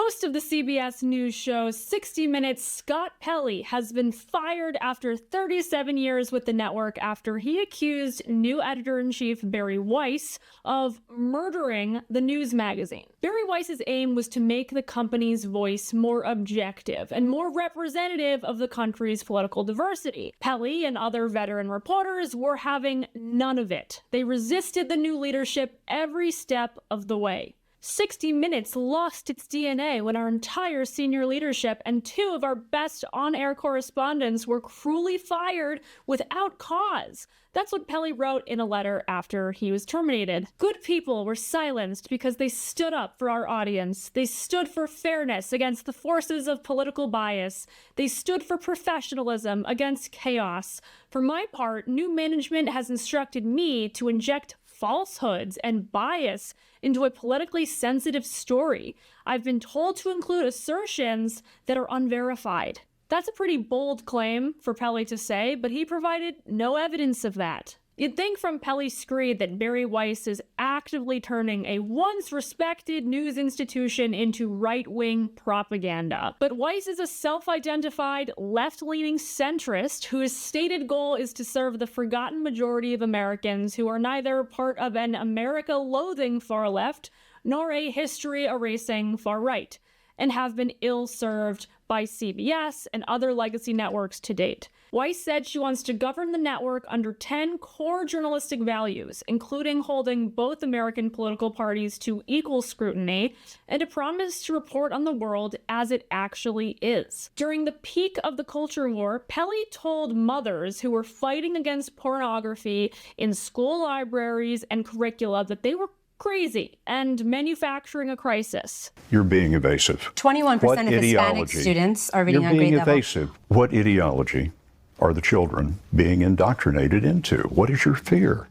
Host of the CBS News show 60 Minutes, Scott Pelley has been fired after 37 years with the network after he accused new editor-in-chief Bari Weiss of murdering the news magazine. Bari Weiss's aim was to make the company's voice more objective and more representative of the country's political diversity. Pelley and other veteran reporters were having none of it. They resisted the new leadership every step of the way. 60 Minutes lost its DNA when our entire senior leadership and two of our best on-air correspondents were cruelly fired without cause. That's what Pelley wrote in a letter after he was terminated. Good people were silenced because they stood up for our audience. They stood for fairness against the forces of political bias. They stood for professionalism against chaos. For my part, new management has instructed me to inject falsehoods and bias into a politically sensitive story. I've been told to include assertions that are unverified. That's a pretty bold claim for Pelley to say, but he provided no evidence of that. You'd think from Pelley's screed that Bari Weiss is actively turning a once respected news institution into right-wing propaganda. But Weiss is a self-identified left-leaning centrist whose stated goal is to serve the forgotten majority of Americans who are neither part of an America-loathing far left nor a history-erasing far right, and have been ill-served by CBS and other legacy networks to date. Weiss said she wants to govern the network under 10 core journalistic values, including holding both American political parties to equal scrutiny and a promise to report on the world as it actually is. During the peak of the culture war, Pelley told mothers who were fighting against pornography in school libraries and curricula that they were crazy and manufacturing a crisis. You're being evasive. 21% of Hispanic students are reading on grade level. You're being evasive. What ideology are the children being indoctrinated into? What is your fear?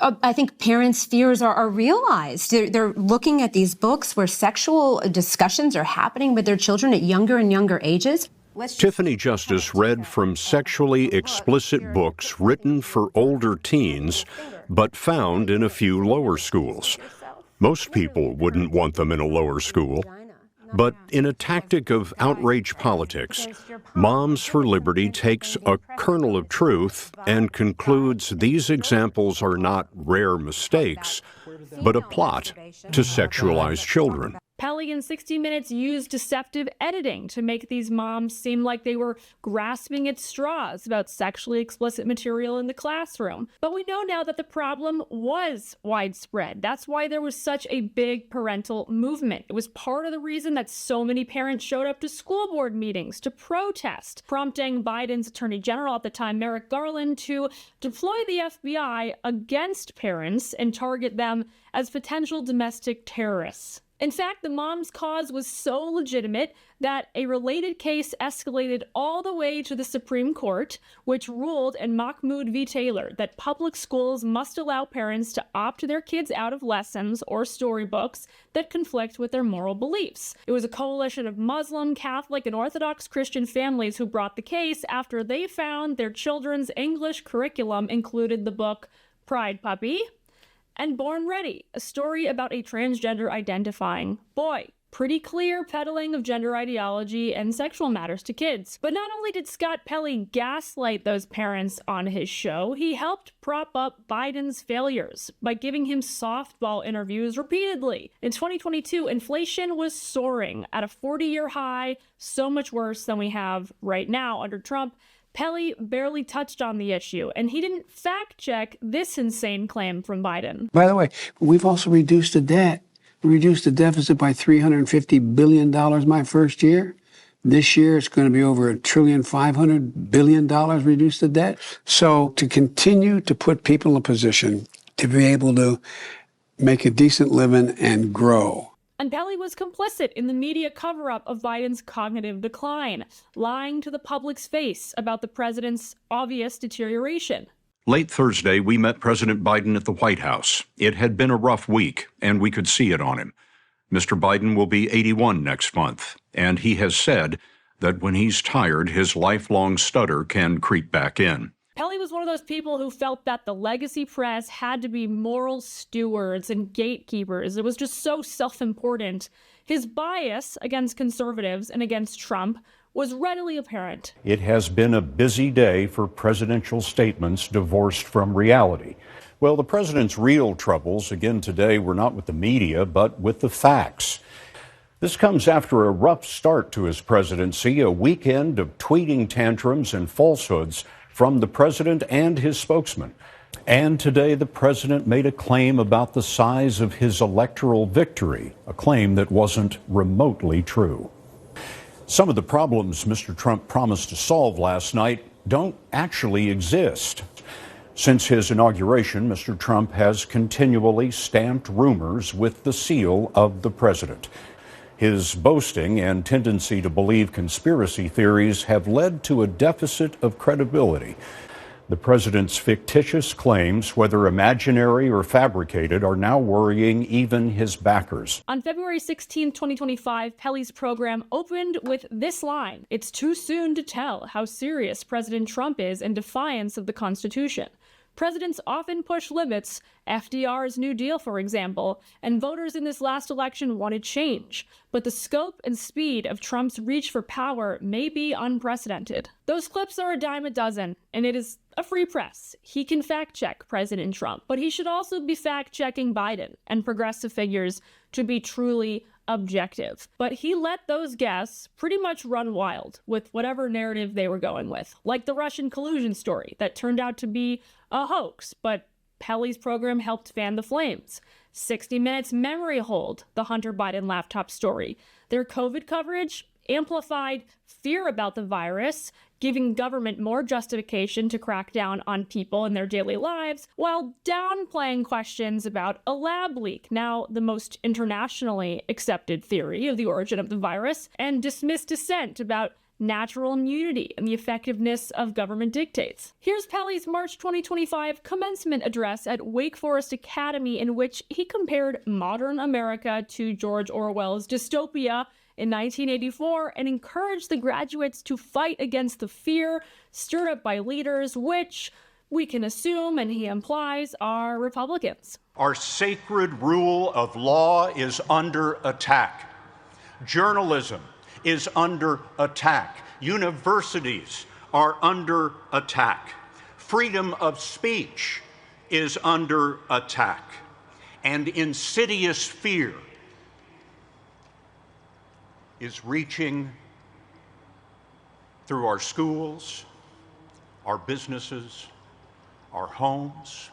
I think parents' fears are realized. They're looking at these books where sexual discussions are happening with their children at younger and younger ages. Tiffany Justice read from sexually explicit books written for older teens, but found in a few lower schools. Most people wouldn't want them in a lower school. But in a tactic of outrage politics, Moms for Liberty takes a kernel of truth and concludes these examples are not rare mistakes, but a plot to sexualize children. Pelley in 60 Minutes used deceptive editing to make these moms seem like they were grasping at straws about sexually explicit material in the classroom. But we know now that the problem was widespread. That's why there was such a big parental movement. It was part of the reason that so many parents showed up to school board meetings to protest, prompting Biden's Attorney General at the time, Merrick Garland, to deploy the FBI against parents and target them as potential domestic terrorists. In fact, the mom's cause was so legitimate that a related case escalated all the way to the Supreme Court, which ruled in Mahmoud v. Taylor that public schools must allow parents to opt their kids out of lessons or storybooks that conflict with their moral beliefs. It was a coalition of Muslim, Catholic, and Orthodox Christian families who brought the case after they found their children's English curriculum included the book Pride Puppy and Born Ready, a story about a transgender identifying boy. Pretty clear peddling of gender ideology and sexual matters to kids. But not only did Scott Pelley gaslight those parents on his show, he helped prop up Biden's failures by giving him softball interviews repeatedly. In 2022, inflation was soaring at a 40-year high, so much worse than we have right now under Trump. Pelley barely touched on the issue, and he didn't fact-check this insane claim from Biden. By the way, we've also reduced the debt. We reduced the deficit by $350 billion my first year. This year, it's going to be over $1.5 trillion reduce the debt. So to continue to put people in a position to be able to make a decent living and grow. And Pelley was complicit in the media cover-up of Biden's cognitive decline, lying to the public's face about the president's obvious deterioration. Late Thursday, we met President Biden at the White House. It had been a rough week, and we could see it on him. Mr. Biden will be 81 next month, and he has said that when he's tired, his lifelong stutter can creep back in. Pelley was one of those people who felt that the legacy press had to be moral stewards and gatekeepers. It was just so self-important. His bias against conservatives and against Trump was readily apparent. It has been a busy day for presidential statements divorced from reality. Well, the president's real troubles, again today, were not with the media, but with the facts. This comes after a rough start to his presidency, a weekend of tweeting tantrums and falsehoods from the president and his spokesman. And today, the president made a claim about the size of his electoral victory, a claim that wasn't remotely true. Some of the problems Mr. Trump promised to solve last night don't actually exist. Since his inauguration, Mr. Trump has continually stamped rumors with the seal of the president. His boasting and tendency to believe conspiracy theories have led to a deficit of credibility. The president's fictitious claims, whether imaginary or fabricated, are now worrying even his backers. On February 16, 2025, Pelley's program opened with this line: "It's too soon to tell how serious President Trump is in defiance of the Constitution. Presidents often push limits, FDR's New Deal, for example, and voters in this last election wanted change. But the scope and speed of Trump's reach for power may be unprecedented." Those clips are a dime a dozen, and it is a free press. He can fact-check President Trump, but he should also be fact-checking Biden and progressive figures to be truly objective. But he let those guests pretty much run wild with whatever narrative they were going with, like the Russian collusion story that turned out to be a hoax, but Pelley's program helped fan the flames. 60 Minutes memory hold the Hunter Biden laptop story. Their COVID coverage amplified fear about the virus, giving government more justification to crack down on people in their daily lives, while downplaying questions about a lab leak, now the most internationally accepted theory of the origin of the virus, and dismissed dissent about natural immunity and the effectiveness of government dictates. Here's Pelley's March 2025 commencement address at Wake Forest Academy, in which he compared modern America to George Orwell's dystopia in 1984 and encouraged the graduates to fight against the fear stirred up by leaders, which we can assume, and he implies, are Republicans. Our sacred rule of law is under attack. Journalism is under attack. Universities are under attack. Freedom of speech is under attack. And insidious fear is reaching through our schools, our businesses, our homes,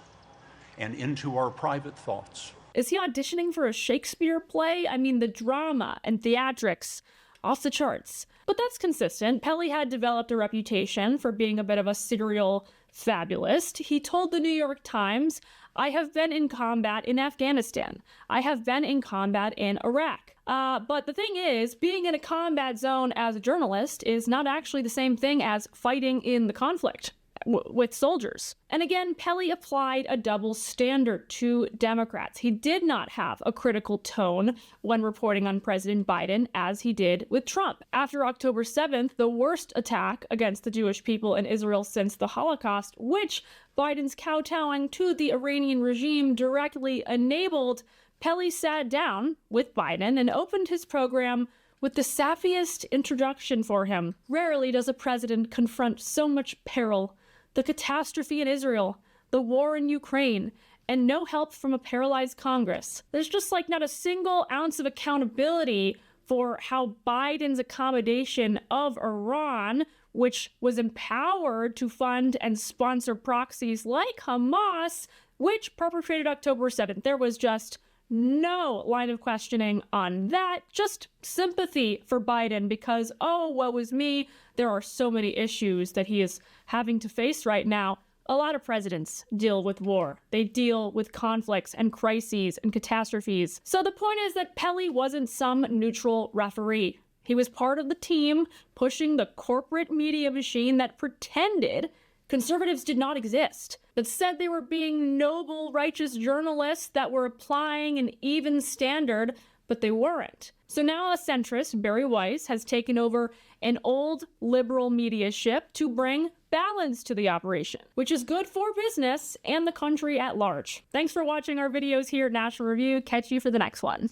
and into our private thoughts. Is he auditioning for a Shakespeare play? I mean, the drama and theatrics off the charts. But that's consistent. Pelley had developed a reputation for being a bit of a serial fabulist. He told the New York Times, "I have been in combat in Afghanistan. I have been in combat in Iraq." But the thing is, being in a combat zone as a journalist is not actually the same thing as fighting in the conflict with soldiers. And again, Pelley applied a double standard to Democrats. He did not have a critical tone when reporting on President Biden as he did with Trump. After October 7th, the worst attack against the Jewish people in Israel since the Holocaust, which Biden's kowtowing to the Iranian regime directly enabled, Pelley sat down with Biden and opened his program with the sappiest introduction for him. Rarely does a president confront so much peril: the catastrophe in Israel, the war in Ukraine, and no help from a paralyzed Congress. There's just like not a single ounce of accountability for how Biden's accommodation of Iran, which was empowered to fund and sponsor proxies like Hamas, which perpetrated October 7th. There was just no line of questioning on that, just sympathy for Biden because, oh, woe was me. There are so many issues that he is having to face right now. A lot of presidents deal with war. They deal with conflicts and crises and catastrophes. So the point is that Pelley wasn't some neutral referee. He was part of the team pushing the corporate media machine that pretended conservatives did not exist, that said they were being noble, righteous journalists that were applying an even standard, but they weren't. So now a centrist, Bari Weiss, has taken over an old liberal media ship to bring balance to the operation, which is good for business and the country at large. Thanks for watching our videos here at National Review. Catch you for the next one.